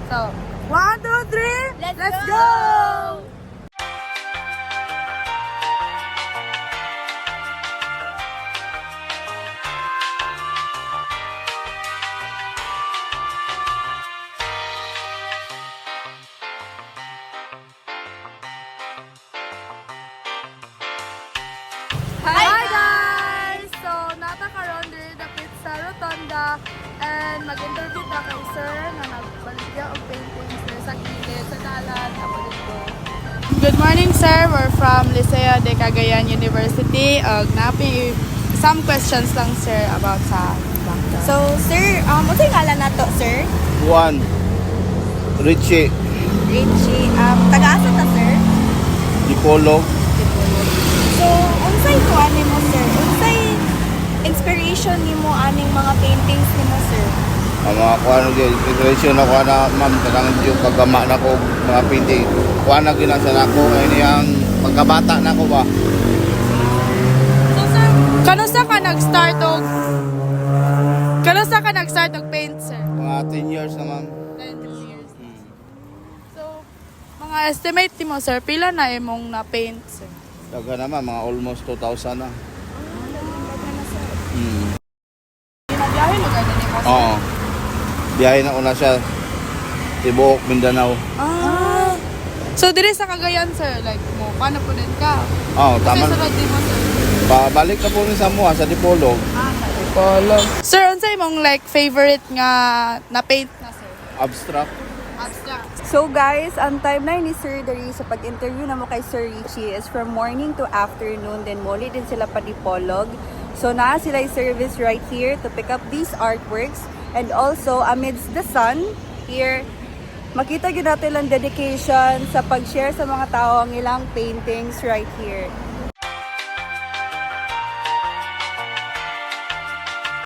So, 1, 2, 3, let's go! Hi guys! So, natakaroon diri dapit sa Rotonda and mag-interview ta kay sir na nagbaligya og paintings diri sa gilid sa dalan tapos dito. Good morning sir, we're from Liceo de Cagayan University. Napi some questions lang sir about sa background. So, sir, unsay ngalan nato, sir? Juan Richie Richie. Taga-asa ta, sir? Dipolo. So, unsay kuan nimo, sir? Unsay inspiration nimo aning mga paintings nimo, sir? Ang mga kuha na din, inspiration ako na ma'am, tanang yung kagama na ko, mga painting. Kuha na ginasa na ko, ngayon yung pagkabata na ko ba? So sir, kanusta ka nag-start og paint sir? Mga 10 years na ma'am. 10 years. So, mga estimate mo sir, pila na imong na-paint sir? Daga naman, mga almost 2,000 na. Ginabiyahe mo gano'n mo sir? Oo. Biyahe na ko na siya. Tibuok, Mindanao. So, diri sa Cagayan sir, like mo, paano po din ka? Oo, Kasi tama. sarod din mo sir. Balik na po rin sa mua, sa Dipolo. Sir, unsay mong like favorite nga na-paint na sir? Abstract. Abstract. So, guys, ang timeline ni Sir Dari sa pag-interview na mo kay Sir Richie is from morning to afternoon. Then, muli din sila pa Dipolog. So, naa sila yung service right here to pick up these artworks. And also, amidst the sun, here, makita yun natin ang dedication sa pag-share sa mga tao ang ilang paintings right here.